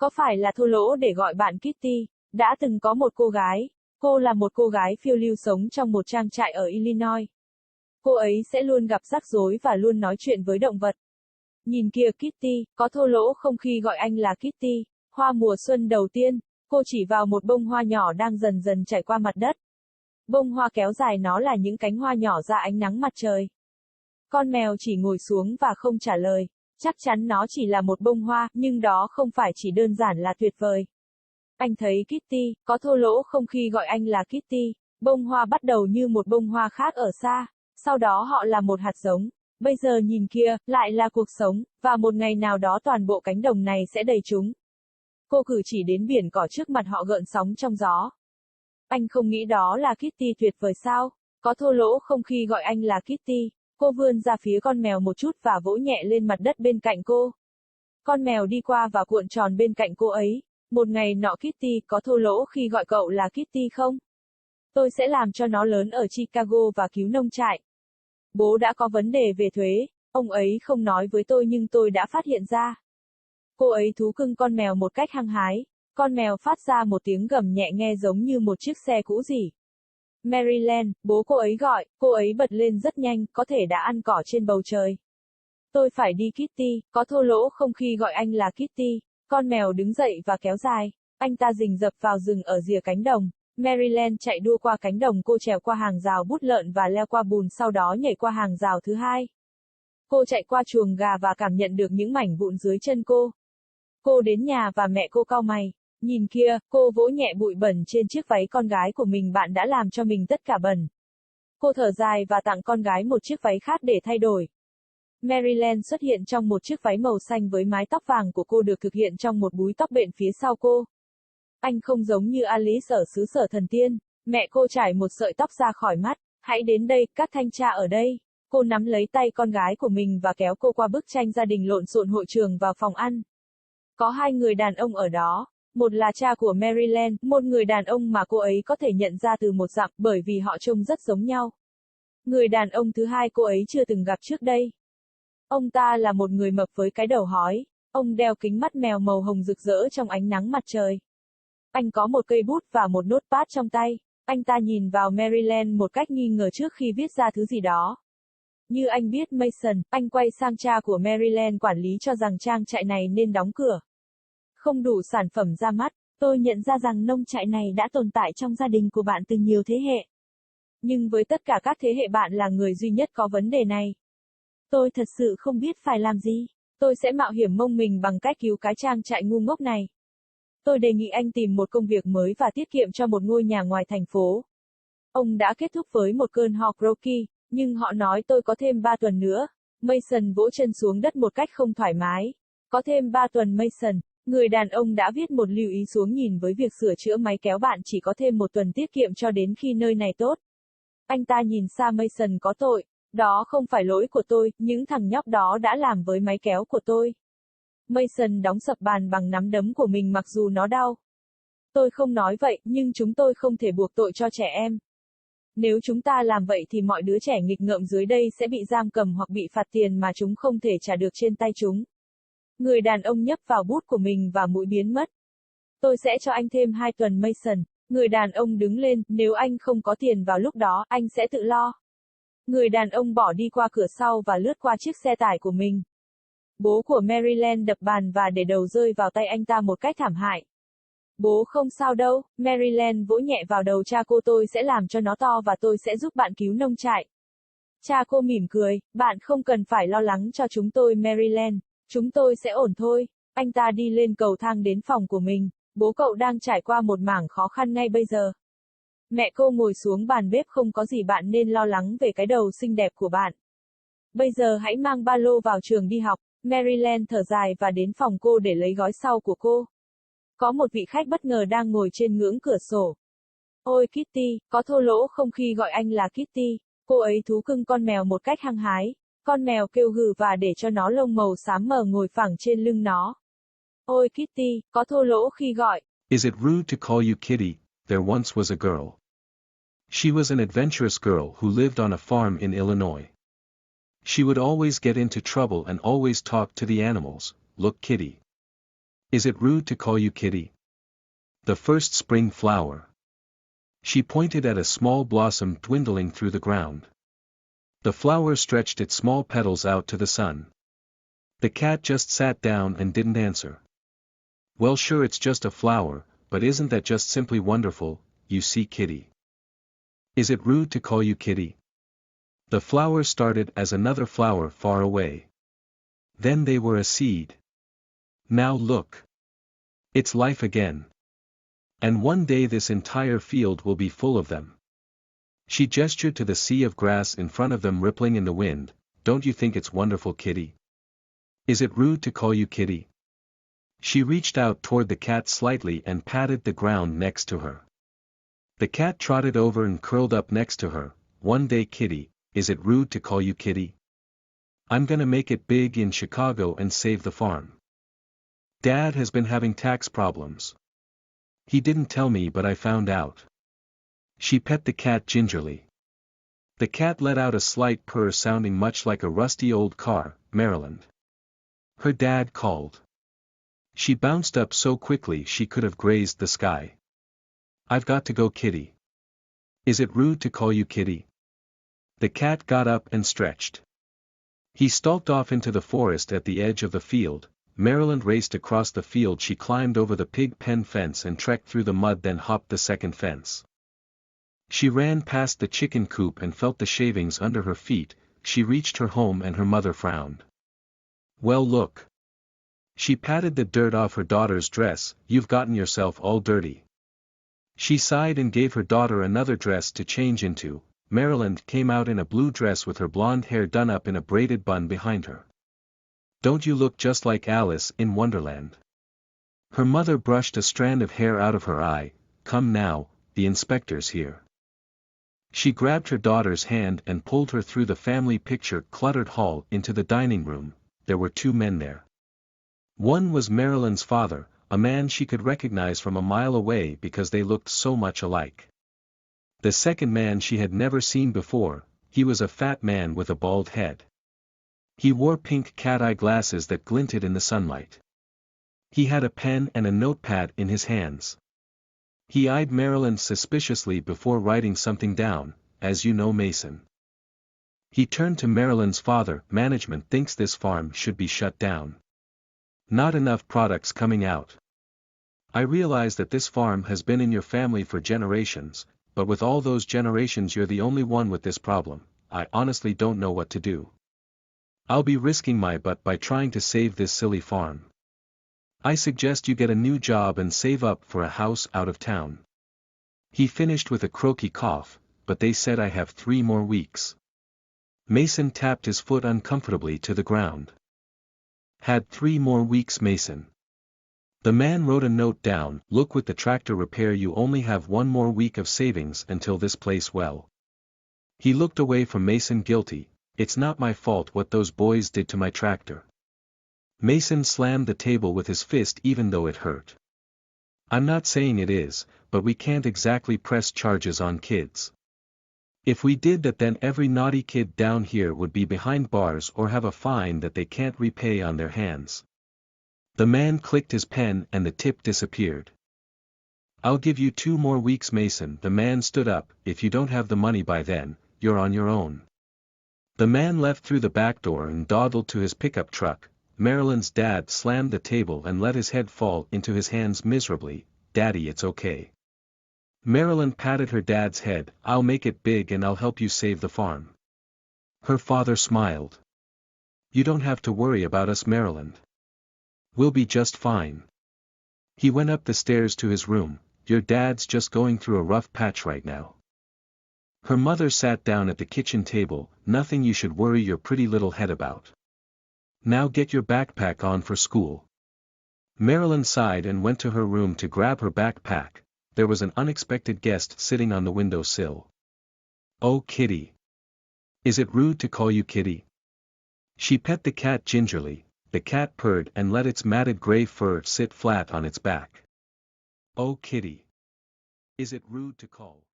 có phải là thô lỗ để gọi bạn Kitty? Đã từng có một cô gái. Cô là một cô gái phiêu lưu sống trong một trang trại ở Illinois. Cô ấy sẽ luôn gặp rắc rối và luôn nói chuyện với động vật. Nhìn kìa Kitty, có thô lỗ không khi gọi anh là Kitty? Hoa mùa xuân đầu tiên, cô chỉ vào một bông hoa nhỏ đang dần dần chảy qua mặt đất. Bông hoa kéo dài nó là những cánh hoa nhỏ ra ánh nắng mặt trời. Con mèo chỉ ngồi xuống và không trả lời. Chắc chắn nó chỉ là một bông hoa, nhưng đó không phải chỉ đơn giản là tuyệt vời. Anh thấy Kitty, có thô lỗ không khi gọi anh là Kitty? Bông hoa bắt đầu như một bông hoa khác ở xa, sau đó họ là một hạt giống. Bây giờ nhìn kia, lại là cuộc sống, và một ngày nào đó toàn bộ cánh đồng này sẽ đầy chúng. Cô cử chỉ đến biển cỏ trước mặt họ gợn sóng trong gió. Anh không nghĩ đó là Kitty tuyệt vời sao? Có thô lỗ không khi gọi anh là Kitty? Cô vươn ra phía con mèo một chút và vỗ nhẹ lên mặt đất bên cạnh cô. Con mèo đi qua và cuộn tròn bên cạnh cô ấy. Một ngày nọ Kitty, có thô lỗ khi gọi cậu là Kitty không? Tôi sẽ làm cho nó lớn ở Chicago và cứu nông trại. Bố đã có vấn đề về thuế, ông ấy không nói với tôi nhưng tôi đã phát hiện ra. Cô ấy thú cưng con mèo một cách hăng hái. Con mèo phát ra một tiếng gầm nhẹ nghe giống như một chiếc xe cũ rỉ. Maryland, bố cô ấy gọi, cô ấy bật lên rất nhanh, có thể đã ăn cỏ trên bầu trời. Tôi phải đi Kitty, có thô lỗ không khi gọi anh là Kitty? Con mèo đứng dậy và kéo dài. Anh ta rình rập vào rừng ở rìa cánh đồng. Maryland chạy đua qua cánh đồng, cô trèo qua hàng rào bút lợn và leo qua bùn, sau đó nhảy qua hàng rào thứ hai. Cô chạy qua chuồng gà và cảm nhận được những mảnh vụn dưới chân cô. Cô đến nhà và mẹ cô cau mày. Nhìn kia, cô vỗ nhẹ bụi bẩn trên chiếc váy con gái của mình, bạn đã làm cho mình tất cả bẩn. Cô thở dài và tặng con gái một chiếc váy khác để thay đổi. Maryland xuất hiện trong một chiếc váy màu xanh với mái tóc vàng của cô được thực hiện trong một búi tóc bện phía sau cô. Anh không giống như Alice ở xứ sở thần tiên. Mẹ cô trải một sợi tóc ra khỏi mắt. Hãy đến đây, các thanh tra ở đây. Cô nắm lấy tay con gái của mình và kéo cô qua bức tranh gia đình lộn xộn hội trường vào phòng ăn. Có hai người đàn ông ở đó. Một là cha của Maryland, một người đàn ông mà cô ấy có thể nhận ra từ một dặm bởi vì họ trông rất giống nhau. Người đàn ông thứ hai cô ấy chưa từng gặp trước đây. Ông ta là một người mập với cái đầu hói. Ông đeo kính mắt mèo màu hồng rực rỡ trong ánh nắng mặt trời. Anh có một cây bút và một notepad trong tay. Anh ta nhìn vào Maryland một cách nghi ngờ trước khi viết ra thứ gì đó. Như anh biết Mason, anh quay sang cha của Maryland, quản lý cho rằng trang trại này nên đóng cửa. Không đủ sản phẩm ra mắt, tôi nhận ra rằng nông trại này đã tồn tại trong gia đình của bạn từ nhiều thế hệ. Nhưng với tất cả các thế hệ bạn là người duy nhất có vấn đề này. Tôi thật sự không biết phải làm gì. Tôi sẽ mạo hiểm mông mình bằng cách cứu cái trang trại ngu ngốc này. Tôi đề nghị anh tìm một công việc mới và tiết kiệm cho một ngôi nhà ngoài thành phố. Ông đã kết thúc với một cơn ho croaky, nhưng họ nói tôi có thêm 3 tuần nữa. Mason vỗ chân xuống đất một cách không thoải mái. Có thêm 3 tuần Mason. Người đàn ông đã viết một lưu ý xuống, nhìn với việc sửa chữa máy kéo bạn chỉ có thêm 1 tuần tiết kiệm cho đến khi nơi này tốt. Anh ta nhìn xa Mason, có tội. Đó không phải lỗi của tôi, những thằng nhóc đó đã làm với máy kéo của tôi. Mason đóng sập bàn bằng nắm đấm của mình mặc dù nó đau. Tôi không nói vậy, nhưng chúng tôi không thể buộc tội cho trẻ em. Nếu chúng ta làm vậy thì mọi đứa trẻ nghịch ngợm dưới đây sẽ bị giam cầm hoặc bị phạt tiền mà chúng không thể trả được trên tay chúng. Người đàn ông nhấp vào bút của mình và mũi biến mất. Tôi sẽ cho anh thêm 2 tuần Mason. Người đàn ông đứng lên, nếu anh không có tiền vào lúc đó, anh sẽ tự lo. Người đàn ông bỏ đi qua cửa sau và lướt qua chiếc xe tải của mình. Bố của Maryland đập bàn và để đầu rơi vào tay anh ta một cách thảm hại. Bố không sao đâu, Maryland vỗ nhẹ vào đầu cha cô, tôi sẽ làm cho nó to và tôi sẽ giúp bạn cứu nông trại. Cha cô mỉm cười, bạn không cần phải lo lắng cho chúng tôi Maryland, chúng tôi sẽ ổn thôi. Anh ta đi lên cầu thang đến phòng của mình, bố cậu đang trải qua một mảng khó khăn ngay bây giờ. Mẹ cô ngồi xuống bàn bếp, không có gì bạn nên lo lắng về cái đầu xinh đẹp của bạn. Bây giờ hãy mang ba lô vào trường đi học. Maryland thở dài và đến phòng cô để lấy gói sau của cô. Có một vị khách bất ngờ đang ngồi trên ngưỡng cửa sổ. Ôi Kitty, có thô lỗ không khi gọi anh là Kitty? Cô ấy thú cưng con mèo một cách hăng hái. Con mèo kêu gừ và để cho nó lông màu xám mờ ngồi phẳng trên lưng nó. Ôi Kitty, có thô lỗ khi gọi. Is it rude to call you Kitty? There once was a girl. She was an adventurous girl who lived on a farm in Illinois. She would always get into trouble and always talk to the animals. Look, Kitty. Is it rude to call you Kitty? The first spring flower. She pointed at a small blossom dwindling through the ground. The flower stretched its small petals out to the sun. The cat just sat down and didn't answer. Well, sure, it's just a flower, but isn't that just simply wonderful, you see, Kitty? Is it rude to call you Kitty? The flower started as another flower far away. Then they were a seed. Now look. It's life again. And one day this entire field will be full of them. She gestured to the sea of grass in front of them rippling in the wind. Don't you think it's wonderful, Kitty? Is it rude to call you Kitty? She reached out toward the cat slightly and patted the ground next to her. The cat trotted over and curled up next to her. One day, Kitty, is it rude to call you Kitty? I'm gonna make it big in Chicago and save the farm. Dad has been having tax problems. He didn't tell me, but I found out. She pet the cat gingerly. The cat let out a slight purr sounding much like a rusty old car. Maryland. Her dad called. She bounced up so quickly she could have grazed the sky. I've got to go, Kitty. Is it rude to call you Kitty? The cat got up and stretched. He stalked off into the forest at the edge of the field. Maryland raced across the field. She climbed over the pig pen fence and trekked through the mud, then hopped the second fence. She ran past the chicken coop and felt the shavings under her feet. She reached her home and her mother frowned. Well, look. She patted the dirt off her daughter's dress. You've gotten yourself all dirty. She sighed and gave her daughter another dress to change into. Maryland came out in a blue dress with her blonde hair done up in a braided bun behind her. Don't you look just like Alice in Wonderland? Her mother brushed a strand of hair out of her eye. Come now, the inspector's here. She grabbed her daughter's hand and pulled her through the family picture cluttered hall into the dining room. There were two men there. One was Maryland's father, a man she could recognize from a mile away because they looked so much alike. The second man she had never seen before. He was a fat man with a bald head. He wore pink cat-eye glasses that glinted in the sunlight. He had a pen and a notepad in his hands. He eyed Maryland suspiciously before writing something down. As you know, Mason. He turned to Maryland's father. Management thinks this farm should be shut down. Not enough products coming out. I realize that this farm has been in your family for generations, but with all those generations you're the only one with this problem. I honestly don't know what to do. I'll be risking my butt by trying to save this silly farm. I suggest you get a new job and save up for a house out of town. He finished with a croaky cough, but they said I have 3 more weeks. Mason tapped his foot uncomfortably to the ground. Had 3 more weeks, Mason. The man wrote a note down. Look, with the tractor repair you only have 1 more week of savings until this place well. He looked away from Mason. Guilty. It's not my fault what those boys did to my tractor. Mason slammed the table with his fist even though it hurt. I'm not saying it is, but we can't exactly press charges on kids. If we did that, then every naughty kid down here would be behind bars or have a fine that they can't repay on their hands. The man clicked his pen and the tip disappeared. I'll give you 2 more weeks, Mason. The man stood up. If you don't have the money by then, you're on your own. The man left through the back door and dawdled to his pickup truck. Maryland's dad slammed the table and let his head fall into his hands miserably. Daddy, it's okay. Maryland patted her dad's head. I'll make it big and I'll help you save the farm. Her father smiled. You don't have to worry about us, Maryland. We'll be just fine. He went up the stairs to his room. Your dad's just going through a rough patch right now. Her mother sat down at the kitchen table. Nothing you should worry your pretty little head about. Now get your backpack on for school. Maryland sighed and went to her room to grab her backpack. There was an unexpected guest sitting on the windowsill. Oh, Kitty. Is it rude to call you Kitty? She pet the cat gingerly. The cat purred and let its matted gray fur sit flat on its back. Oh, Kitty. Is it rude to call